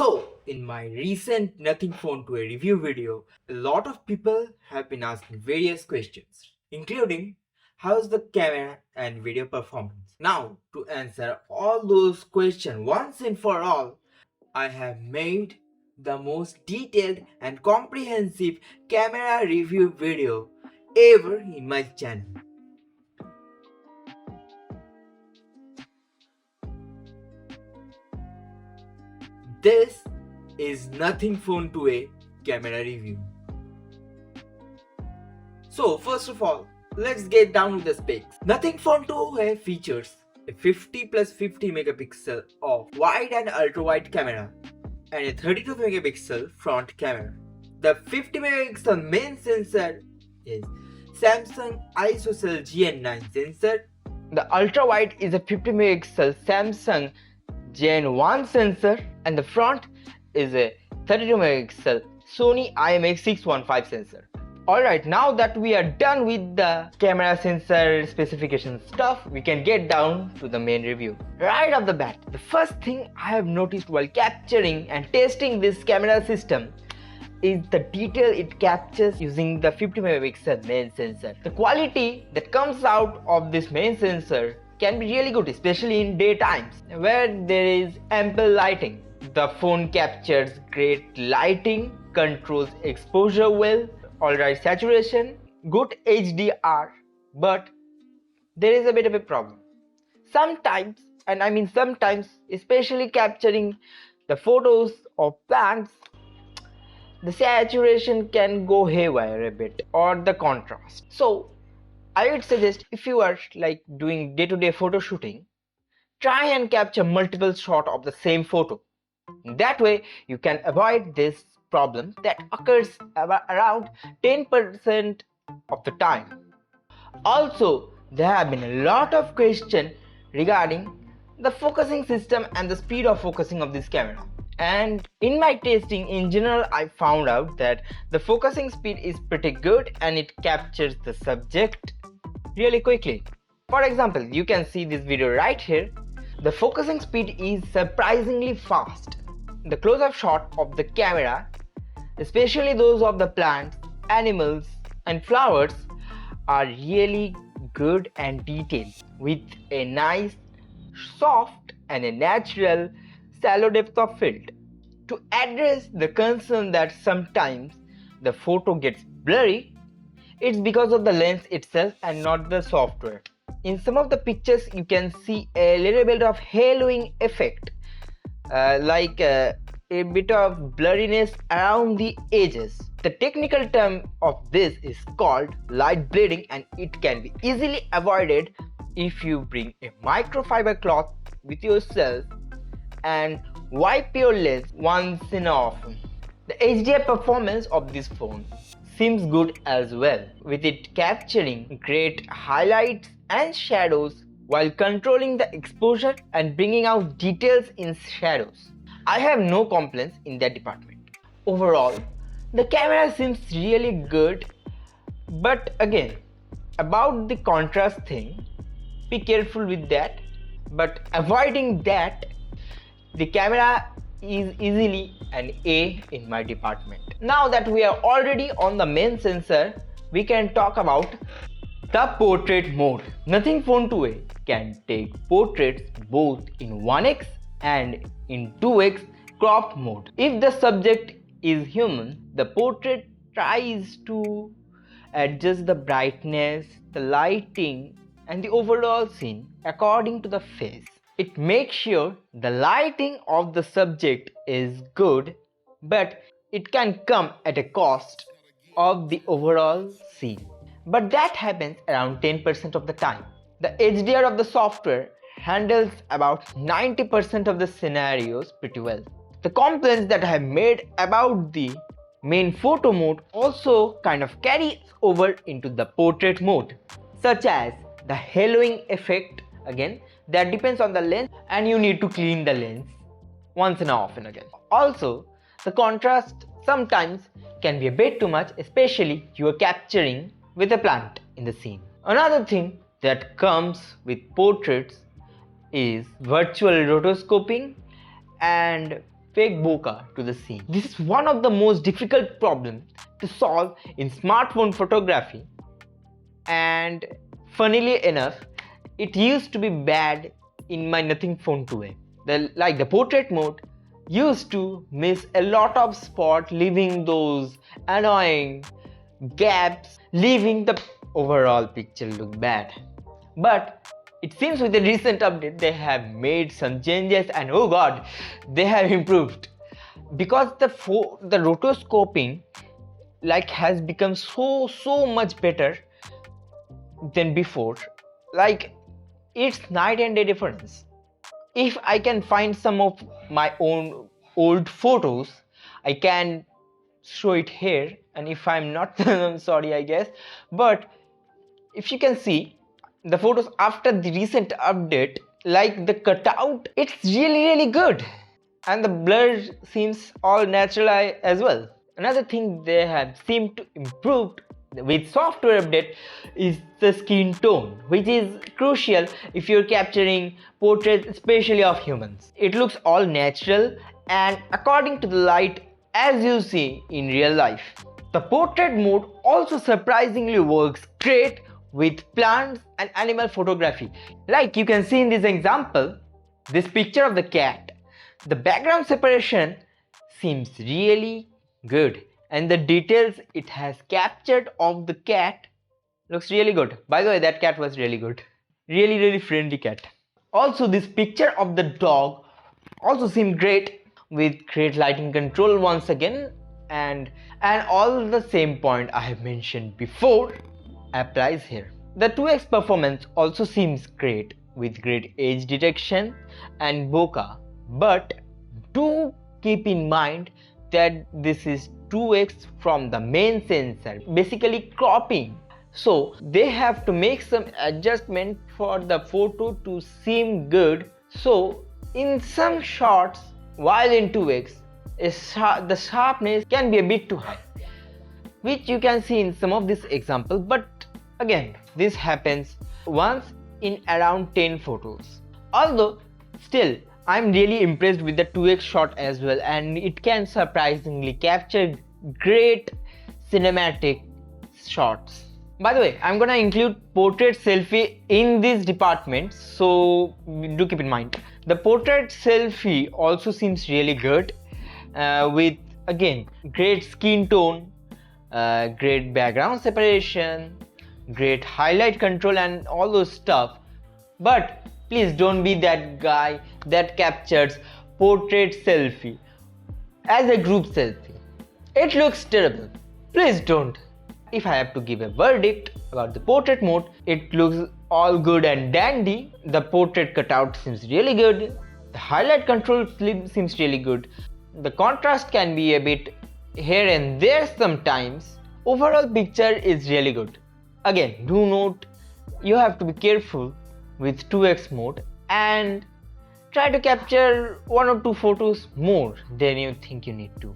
So, in my recent Nothing Phone to a review video, a lot of people have been asking various questions, including how's the camera and video performance. Now, to answer all those questions once and for all, I have made the most detailed and comprehensive camera review video ever in my channel. This is Nothing Phone 2a camera review. So first of all, let's get down to the specs. Nothing Phone 2a features a 50 plus 50 megapixel of wide and ultra wide camera and a 32 megapixel front camera. The 50 megapixel main sensor is Samsung ISOCELL GN9 sensor. The ultra wide is a 50 megapixel Samsung Gen 1 sensor and the front is a 32 megapixel Sony IMX615 sensor. Alright, now that we are done with the camera sensor specification stuff, we can get down to the main review. Right off the bat, the first thing I have noticed while capturing and testing this camera system is the detail it captures using the 50 megapixel main sensor. The quality that comes out of this main sensor can be really good, especially in daytimes where there is ample lighting. The phone captures great lighting, controls exposure well, alright saturation, good HDR, but there is a bit of a problem. Sometimes, and I mean sometimes, especially capturing the photos of plants, the saturation can go haywire a bit, or the contrast. So I would suggest, if you are like doing day-to-day photo shooting, try and capture multiple shots of the same photo. That way you can avoid this problem that occurs around 10% of the time. Also, there have been a lot of questions regarding the focusing system and the speed of focusing of this camera. And in my testing in general, I found out that the focusing speed is pretty good and it captures the subject really quickly. For example, you can see this video right here. The focusing speed is surprisingly fast. The close-up shot of the camera, especially those of the plants, animals and flowers, are really good and detailed with a nice, soft and a natural shallow depth of field. To address the concern that sometimes the photo gets blurry, it's because of the lens itself and not the software. In some of the pictures you can see a little bit of haloing effect, like a bit of blurriness around the edges. The technical term of this is called light bleeding, and it can be easily avoided if you bring a microfiber cloth with yourself and wipe your lens once in a often. The HDR performance of this phone seems good as well, with it capturing great highlights and shadows while controlling the exposure and bringing out details in shadows. I have no complaints in that department. Overall, the camera seems really good, but again, about the contrast thing, be careful with that. But avoiding that, the camera is easily an A in my department. Now that we are already on the main sensor, we can talk about the portrait mode. Nothing Phone 2a can take portraits both in 1x and in 2x crop mode. If the subject is human, the portrait tries to adjust the brightness, the lighting and the overall scene according to the face. It makes sure the lighting of the subject is good, but it can come at a cost of the overall scene. But that happens around 10% of the time. The HDR of the software handles about 90% of the scenarios pretty well. The complaints that I have made about the main photo mode also kind of carries over into the portrait mode, such as the haloing effect. Again, that depends on the lens and you need to clean the lens once and often again. Also, the contrast sometimes can be a bit too much, especially you are capturing with a plant in the scene. Another thing that comes with portraits is virtual rotoscoping and fake bokeh to the scene. This is one of the most difficult problems to solve in smartphone photography, and funnily enough, it used to be bad in my Nothing Phone 2a. The portrait mode used to miss a lot of spot, leaving those annoying gaps, leaving the overall picture look bad. But it seems with the recent update they have made some changes, and oh god, they have improved, because the rotoscoping has become so much better than before. Like, it's night and day difference. If I can find some of my own old photos, I can show it here, and if I'm not I'm sorry, I guess. But if you can see the photos after the recent update, like the cutout, it's really good, and the blur seems all natural as well. Another thing they have seemed to improve with software update is the skin tone, which is crucial if you're capturing portraits, especially of humans. It looks all natural and according to the light as you see in real life. The portrait mode also surprisingly works great with plants and animal photography. Like you can see in this example, this picture of the cat, the background separation seems really good, and the details it has captured of the cat looks really good. By the way, that cat was really good. Really friendly cat. Also, this picture of the dog also seemed great with great lighting control once again, and all the same point I have mentioned before applies here. The 2x performance also seems great with great edge detection and bokeh, but do keep in mind that this is 2x from the main sensor, basically cropping. So they have to make some adjustment for the photo to seem good. So in some shots, while in 2x, the sharpness can be a bit too high, which you can see in some of these examples. But again, this happens once in around 10 photos. Although still, I'm really impressed with the 2x shot as well, and it can surprisingly capture great cinematic shots. By the way, I'm gonna include portrait selfie in this department, so do keep in mind. The portrait selfie also seems really good, with again great skin tone, great background separation, great highlight control and all those stuff. But please don't be that guy that captures portrait selfie as a group selfie. It looks terrible. Please don't. If I have to give a verdict about the portrait mode, it looks all good and dandy. The portrait cutout seems really good. The highlight control seems really good. The contrast can be a bit here and there sometimes. Overall picture is really good. Again, do note you have to be careful with 2x mode and try to capture 1 or 2 photos more than you think you need to,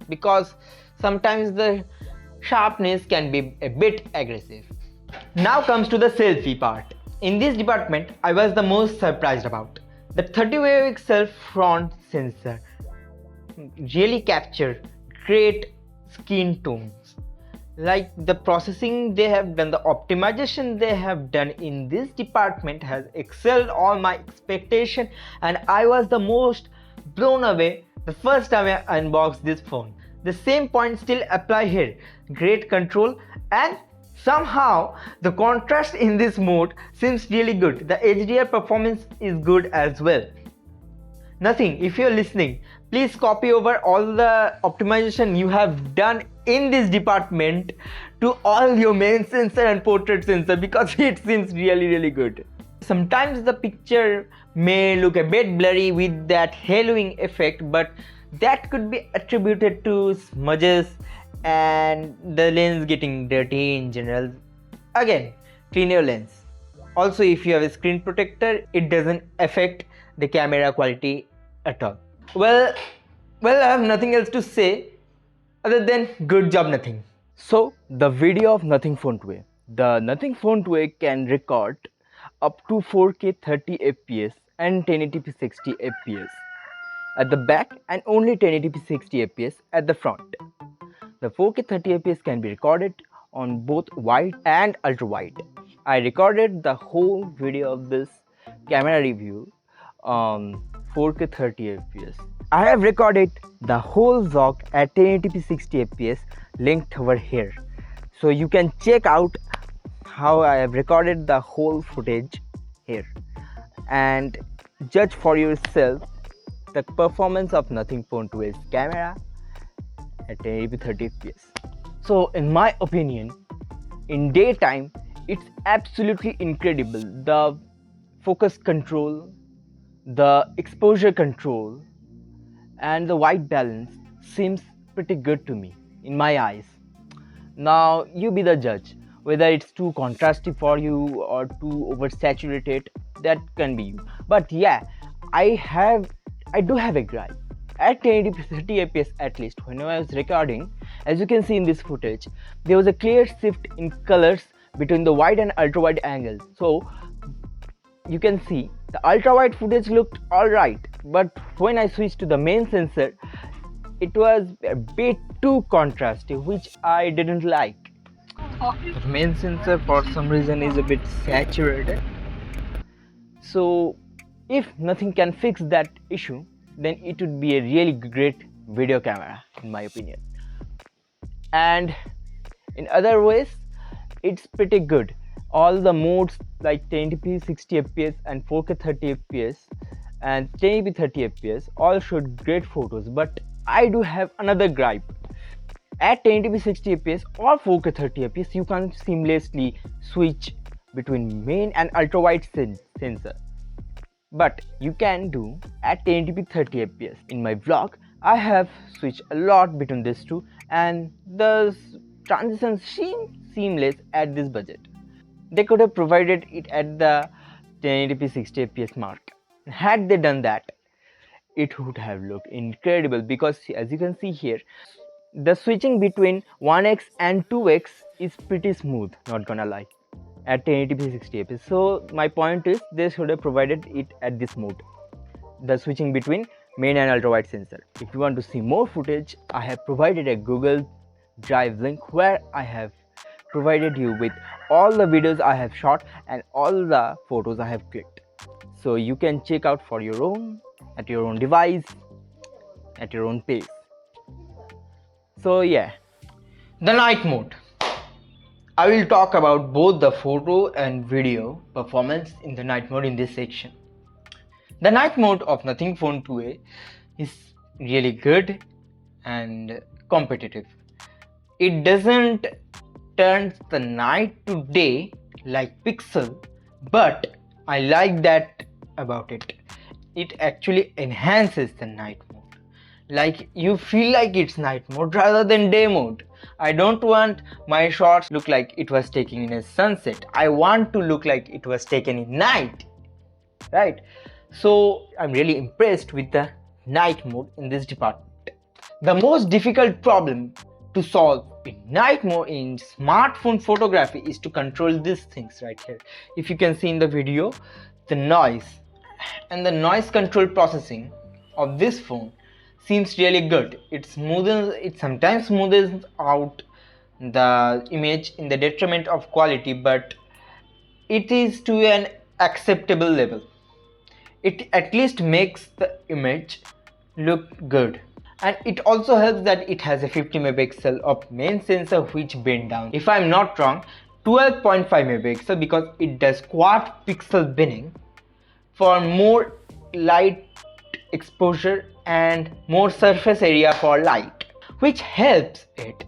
because sometimes the sharpness can be a bit aggressive. Now comes to the selfie part. In this department, I was the most surprised about. The 30 megapixel front sensor really captured great skin tones. Like the processing they have done, the optimization they have done in this department has excelled all my expectation, and I was the most blown away the first time I unboxed this phone. The same point still apply here. Great control, and somehow the contrast in this mode seems really good. The HDR performance is good as well. Nothing, if you're listening, please copy over all the optimization you have done in this department to all your main sensor and portrait sensor, because it seems really good. Sometimes the picture may look a bit blurry with that haloing effect, but that could be attributed to smudges and the lens getting dirty in general. Again, clean your lens. Also, if you have a screen protector, it doesn't affect the camera quality at all. Well, I have nothing else to say other than good job, Nothing. So the video of Nothing Phone 2a. The Nothing Phone 2a can record up to 4K 30 fps and 1080p 60 fps. at the back and only 1080p 60 fps at the front. The 4K 30 fps can be recorded on both wide and ultra wide. I recorded the whole video of this camera review on 4K 30 fps. I have recorded the whole vlog at 1080p 60 fps linked over here. So you can check out how I have recorded the whole footage here and judge for yourself the performance of Nothing Phone 2's camera at 1080p 30 fps. So in my opinion, in daytime it's absolutely incredible. The focus control, the exposure control and the white balance seems pretty good to me in my eyes. Now you be the judge whether it's too contrasty for you or too oversaturated. That can be you. But yeah, I do have a gripe. At 1080p 30 fps at least, when I was recording, as you can see in this footage, there was a clear shift in colors between the wide and ultra wide angles. So you can see the ultra wide footage looked alright, but when I switched to the main sensor, it was a bit too contrasty, which I didn't like. The main sensor for some reason is a bit saturated. So if nothing can fix that issue, then it would be a really great video camera in my opinion. And in other ways, it's pretty good. All the modes like 1080p 60 fps and 4K 30 fps and 1080p 30 fps all showed great photos, but I do have another gripe. At 1080p 60 fps or 4K 30 fps, you can't seamlessly switch between main and ultra wide sensor, but you can do at 1080p 30 fps. In my vlog, I have switched a lot between these two and the transitions seem seamless at this budget. They could have provided it at the 1080p 60 fps mark. Had they done that, it would have looked incredible, because as you can see here, the switching between 1x and 2x is pretty smooth, not gonna lie, at 1080p 60 fps. So my point is, they should have provided it at this mode, the switching between main and ultra wide sensor. If you want to see more footage, I have provided a Google Drive link where I have provided you with all the videos I have shot and all the photos I have clicked, so you can check out for your own, at your own device, at your own pace. So yeah, the night mode. I will talk about both the photo and video performance in the night mode in this section. The night mode of Nothing Phone 2a is really good and competitive. It doesn't turn the night to day like Pixel, but I like that about it. It actually enhances the night mode. Like, you feel like it's night mode rather than day mode. I don't want my shots look like it was taken in a sunset. I want to look like it was taken in night, right? So I'm really impressed with the night mode in this department. The most difficult problem to solve in night mode in smartphone photography is to control these things right here. If you can see in the video, the noise and the noise control processing of this phone seems really good. It sometimes smooths out the image in the detriment of quality, but it is to an acceptable level. It at least makes the image look good. And it also helps that it has a 50 megapixel of main sensor which bend down, if I'm not wrong, 12.5 megapixel, because it does quad pixel binning for more light exposure and more surface area for light, which helps it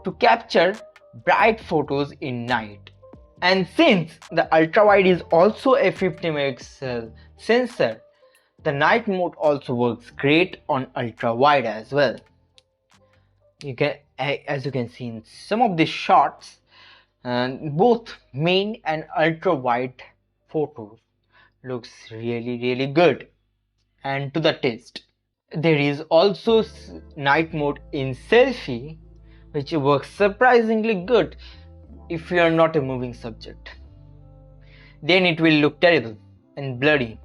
to capture bright photos in night. And since the ultra wide is also a 50 megapixel sensor, the night mode also works great on ultra wide as well. As you can see in some of the shots, both main and ultra wide photos looks really good and to the taste. There is also night mode in selfie, which works surprisingly good if you are not a moving subject. Then it will look terrible and blurry.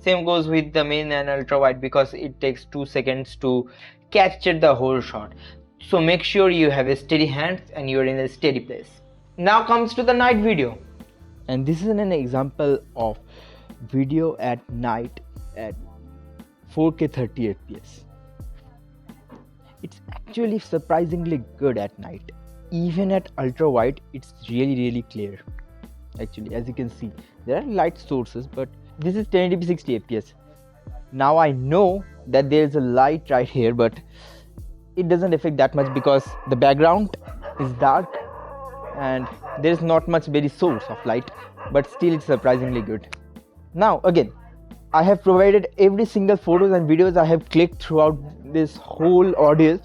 Same goes with the main and ultra wide because it takes 2 seconds to capture the whole shot. So make sure you have a steady hand and you're in a steady place. Now comes to the night video. And this is an example of video at night at 4K 30 fps. It's actually surprisingly good at night. Even at ultra wide, it's really clear. Actually, as you can see, there are light sources, but this is 1080p 60 fps. Now I know that there is a light right here, but it doesn't affect that much because the background is dark and there is not much very source of light, but still it's surprisingly good. Now again, I have provided every single photos and videos I have clicked throughout this whole ordeal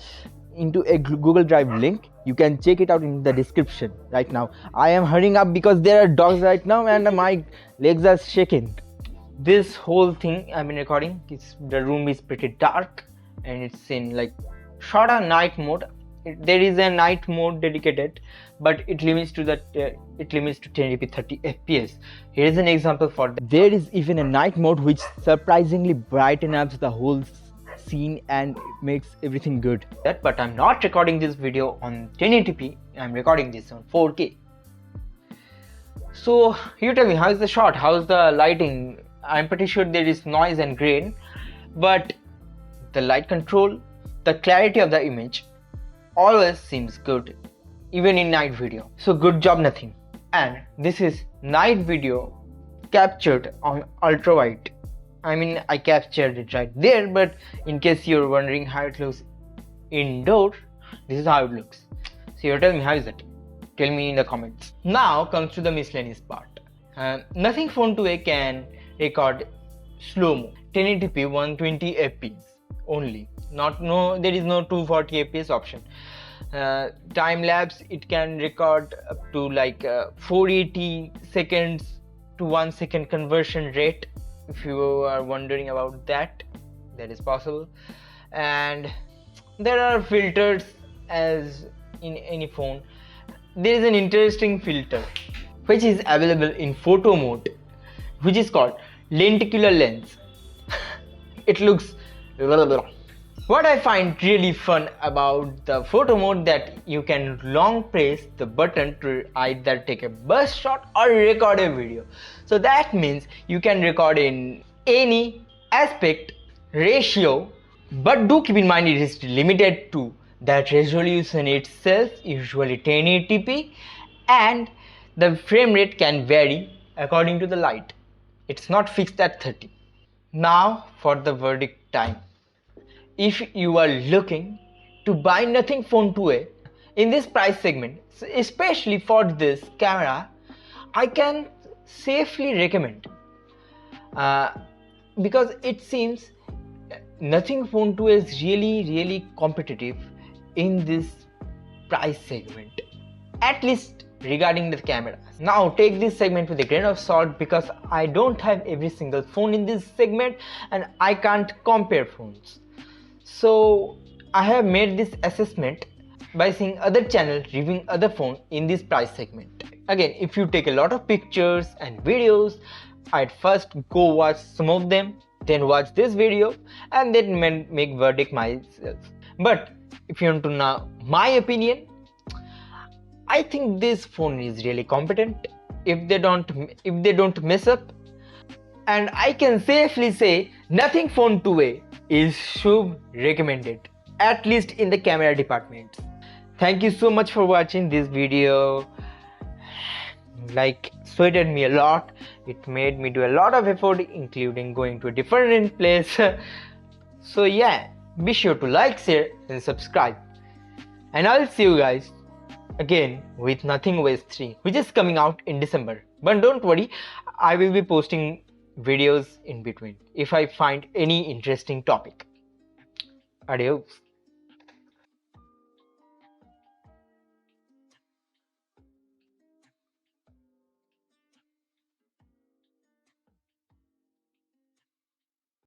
into a Google Drive link. You can check it out in the description right now. I am hurrying up because there are dogs right now and my legs are shaking. This whole thing I've been recording, the room is pretty dark and it's in like short on night mode. There is a night mode dedicated, but it limits to 1080p 30 fps. Here is an example for that. There is even a night mode which surprisingly brightens up the whole scene and makes everything good. But I'm not recording this video on 1080p. I'm recording this on 4K. So you tell me, how is the shot? How's the lighting? I'm pretty sure there is noise and grain, but the light control, the clarity of the image always seems good, even in night video. So good job, Nothing. And this is night video captured on ultra wide. I mean, I captured it right there, but in case you're wondering how it looks indoor, this is how it looks. So you tell me, how is it? Tell me in the comments. Now comes to the miscellaneous part. Nothing Phone 2a can record slow-mo 1080p 120 fps only. There is no 240 fps option. Time lapse, it can record up to like 480 seconds to 1 second conversion rate. If you are wondering about that, that is possible. And there are filters as in any phone. There is an interesting filter which is available in photo mode, which is called lenticular lens. It looks what I find really fun about the photo mode, that you can long press the button to either take a burst shot or record a video. So that means you can record in any aspect ratio, but do keep in mind it is limited to that resolution itself, usually 1080p, and the frame rate can vary according to the light. It's not fixed at 30. Now for the verdict time. If you are looking to buy Nothing Phone 2a in this price segment, especially for this camera, I can safely recommend, because it seems Nothing Phone 2a is really competitive in this price segment, at least regarding the cameras. Now take this segment with a grain of salt, because I don't have every single phone in this segment and I can't compare phones. So I have made this assessment by seeing other channels reviewing other phones in this price segment. Again, if you take a lot of pictures and videos, I'd first go watch some of them, then watch this video, and then make verdict myself. But if you want to know my opinion, I think this phone is really competent if they don't mess up, and I can safely say Nothing Phone 2a is Shubh recommended, at least in the camera department. Thank you so much for watching this video. Like, sweated me a lot. It made me do a lot of effort, including going to a different place. So yeah, be sure to like, share and subscribe, and I'll see you guys again with Nothing OS 3, which is coming out in December. But don't worry, I will be posting videos in between if I find any interesting topic. Adios.